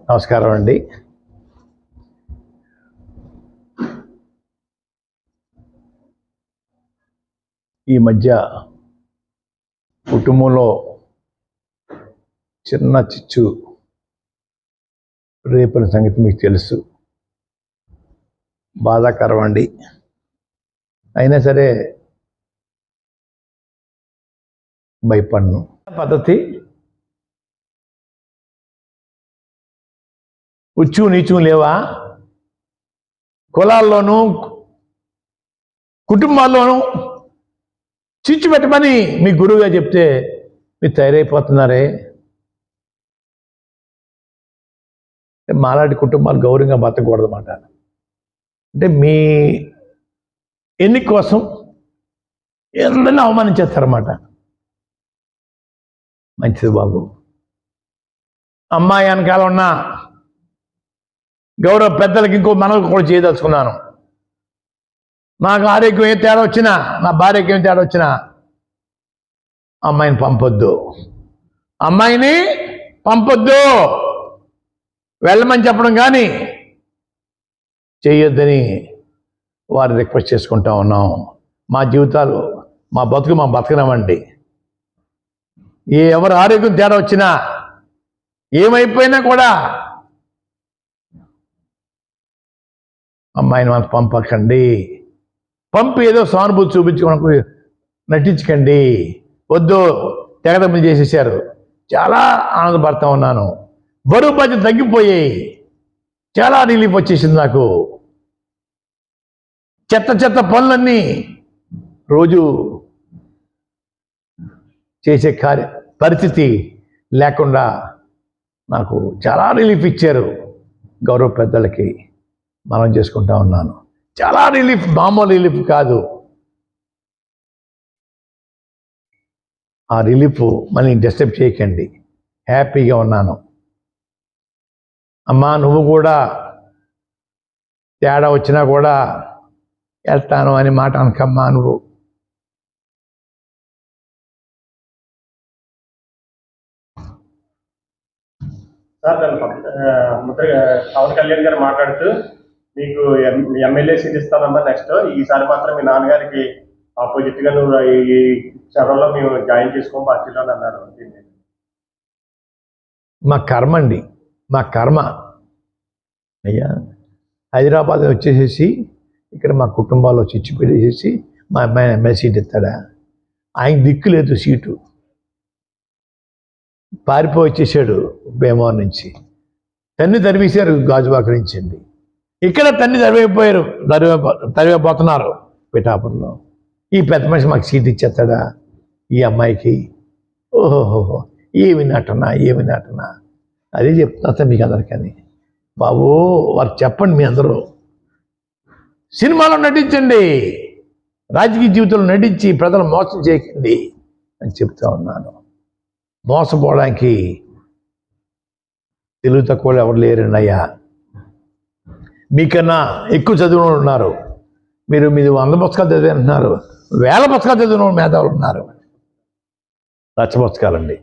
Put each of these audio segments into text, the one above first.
నమస్కారం అండి. ఈ మధ్య కుటుంబంలో చిన్న చిచ్చు రేపిన సంగతి మీకు తెలుసు. బాధాకరం అండి. అయినా సరే భయపడను. పద్ధతి ఉచ్చు నీచు లేవా? కులాల్లోనూ కుటుంబాల్లోనూ చిచ్చు పెట్టమని మీ గురువుగా చెప్తే మీరు తయారైపోతున్నారే. మాలాంటి కుటుంబాలు గౌరవంగా బతకూడదన్నమాట. అంటే మీ ఎన్నిక కోసం అందరినీ అవమానించేస్తారన్నమాట. మంచిది బాబు. అమ్మాయి వెనకాల ఉన్న గౌరవ పెద్దలకి ఇంకో మనకు కూడా చేయదలుచుకున్నాను. నాకు ఆరోగ్యం ఏ తేడా వచ్చినా, నా భార్యకి ఏం తేడా వచ్చినా అమ్మాయిని పంపొద్దు, అమ్మాయిని పంపొద్దు, వెళ్ళమని చెప్పడం కానీ చేయొద్దని వారు రిక్వెస్ట్ చేసుకుంటా ఉన్నాం. మా జీవితాలు మా బతకనివ్వండి. ఎవరు ఆరోగ్యం తేడా వచ్చినా ఏమైపోయినా కూడా అమ్మాయిని మనకు పంపకండి. పంపి ఏదో సానుభూతి చూపించుకోవడానికి నటించకండి. వద్దు, తెగదమ్ములు చేసేసారు. చాలా ఆనందపడతా ఉన్నాను. బరువు బాధ్యత తగ్గిపోయాయి. చాలా రిలీఫ్ వచ్చేసింది నాకు. చెత్త పనులన్నీ రోజు చేసే పరిస్థితి లేకుండా నాకు చాలా రిలీఫ్ ఇచ్చారు. గౌరవ పెద్దలకి మనం చేసుకుంటా ఉన్నాను. చాలా రిలీఫ్, మామూలు రిలీఫ్ కాదు. ఆ రిలీఫ్ మళ్ళీ డిస్టర్బ్ చేయకండి. హ్యాపీగా ఉన్నాను. అమ్మా, నువ్వు కూడా తేడా వచ్చినా కూడా వెళ్తాను అని మాట అనకమ్మా. నువ్వు సార్, పవన్ కళ్యాణ్ గారు మాట్లాడుతూ మీకు ఎమ్మెల్యే సీట్ ఇస్తానమ్మా నెక్స్ట్, ఈసారి మాత్రం మీ నాన్నగారికి ఆపోజిట్ గా నువ్వు ఈ క్షణంలో మేము జాయిన్ చేసుకోం పార్టీలో అన్నారు. మా కర్మ అండి, మా కర్మ అయ్యా. హైదరాబాద్ వచ్చేసేసి ఇక్కడ మా కుటుంబాల్లో చిచ్చు పెట్టేసేసి మా అమ్మాయిని ఎమ్మెల్యే సీట్ ఇస్తాడా? ఆయన దిక్కు లేదు సీటు. పారిపోయి వచ్చేసాడు భీమవరం నుంచి. తన్ని తరివేశారు గాజువాక నుంచి అండి. ఇక్కడ తన్ని తరివేపోతున్నారు పిఠాపురంలో. ఈ పెద్ద మనిషి మాకు సీట్ ఇచ్చేస్తాడా ఈ అమ్మాయికి? ఓహోహోహో, ఏమి నటన. అదే చెప్తున్నా సార్ మీకు అందరికని. బాబు, వారు చెప్పండి, మీ అందరూ సినిమాలో నటించండి, రాజకీయ జీవితంలో నటించి ప్రజలు మోసం చేయకండి అని చెప్తా ఉన్నాను. మోసపోవడానికి తెలుగు తక్కువ ఎవరు లేరండి అయ్యా. మీకన్నా ఎక్కువ చదివిన ఉన్నారు. మీరు 100 పుస్తకాలు చదివి అంటున్నారు, 1000 పుస్తకాలు చదివిన మేధావులు ఉన్నారు. లక్ష పుస్తకాలండి,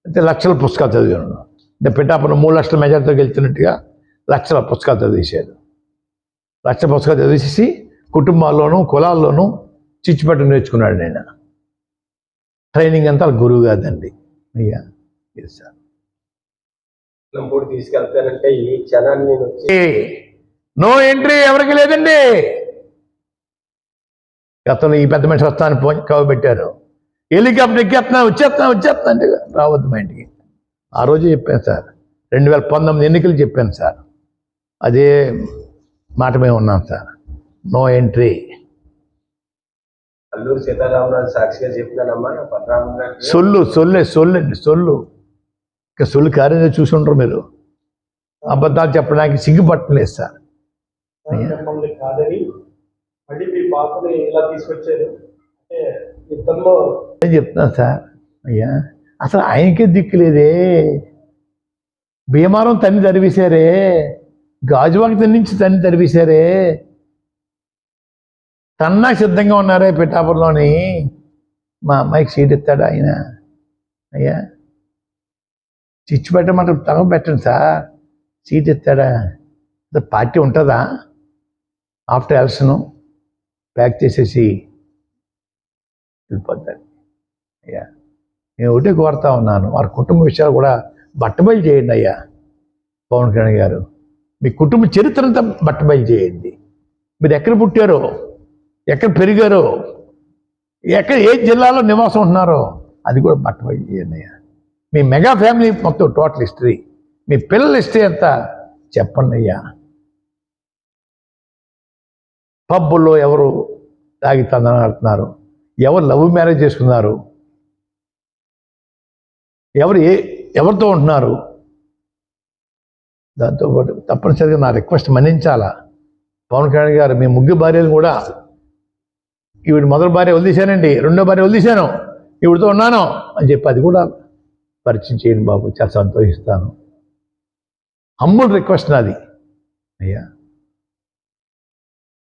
అయితే లక్షల పుస్తకాలు చదివాను. అంటే పిఠాపురం 3 లక్షల మెజార్టీతో గెలుస్తున్నట్టుగా లక్షల పుస్తకాలు చదివేశాడు. లక్ష పుస్తకాలు చదివేసి కుటుంబాల్లోనూ కులాల్లోనూ చిచ్చుపెట్టు నేర్చుకున్నాడు. నేను ట్రైనింగ్ అంతా గురువు కాదండి అయ్యా. సార్, తీసుకెళ్తానంటే ఈ క్షణాన్ని నో ఎంట్రీ ఎవరికి లేదండి. గతంలో ఈ పెద్ద మనిషి వస్తాను కవబెట్టారు. హెలికాప్టర్ ఎక్కేస్తున్నా వచ్చేస్తున్నా అంటే రావద్దు మా ఇంటికి. ఆ రోజు చెప్పాను సార్, 2019 ఎన్నికలు చెప్పాను సార్. అదే మాట మేము ఉన్నాం sir. No entry. Alluri Sitarama Raju సాక్షిగా చెప్పినానమ్మా. సొల్లు ఇంకా సొల్లు కార్యం చూసి ఉంటారు మీరు. అబద్ధాలు చెప్పడానికి సిగ్గుపట్టలేదు సార్. కాదని మళ్ళీ మీ పాపని ఇలా తీసుకొచ్చారు అంటే ఇతరులో చెప్తున్నాను సార్. అయ్యా, అసలు ఆయనకే దిక్కు లేదే. భీమారం తన్ని తరివేశారే, గాజువాక నుంచి తన్ని తరివేశారే. తన్నా సిద్ధంగా ఉన్నారే పిఠాపురంలోని. మా అమ్మాయికి సీట్ ఇస్తాడు ఆయన. అయ్యా, చిచ్చు పెట్టమంటే తగ పెట్టండి సార్. సీట్ ఇస్తాడా? పార్టీ ఉంటుందా? ఆఫ్టర్ ఎలక్షను ప్యాక్ చేసేసి వెళ్ళిపోతాడు. అయ్యా నేను ఒకటే కోరుతా ఉన్నాను, వారి కుటుంబ విషయాలు కూడా బట్టబయలు చేయండి అయ్యా. పవన్ కళ్యాణ్ గారు, మీ కుటుంబ చరిత్రంతా బట్టబయలు చేయండి. మీరు ఎక్కడ పుట్టారో, ఎక్కడ పెరిగారో, ఎక్కడ ఏ జిల్లాలో నివాసం ఉంటున్నారో అది కూడా బట్టబయలు చేయండి అయ్యా. మీ మెగా ఫ్యామిలీ మొత్తం టోటల్ హిస్టరీ, మీ పిల్లల హిస్టరీ అంతా చెప్పండి అయ్యా. పబ్బుల్లో ఎవరు తాగి తందన ఆడుతున్నారు, ఎవరు లవ్ మ్యారేజ్ చేసుకున్నారు, ఎవరితో ఉంటున్నారు, దాంతోపాటు తప్పనిసరిగా నా రిక్వెస్ట్ మన్నించాలా. పవన్ కళ్యాణ్ గారు, మీ ముగ్గురు భార్యలు కూడా, ఈవిడ మొదటి భార్య వదిలేశానండి, రెండో భార్య వదిలేశాను, ఈవిడితో ఉన్నాను అని చెప్పి అది కూడా పరిచయం చేయండి బాబు, చాలా సంతోషిస్తాను. హంబుల్ రిక్వెస్ట్ నాది అయ్యా.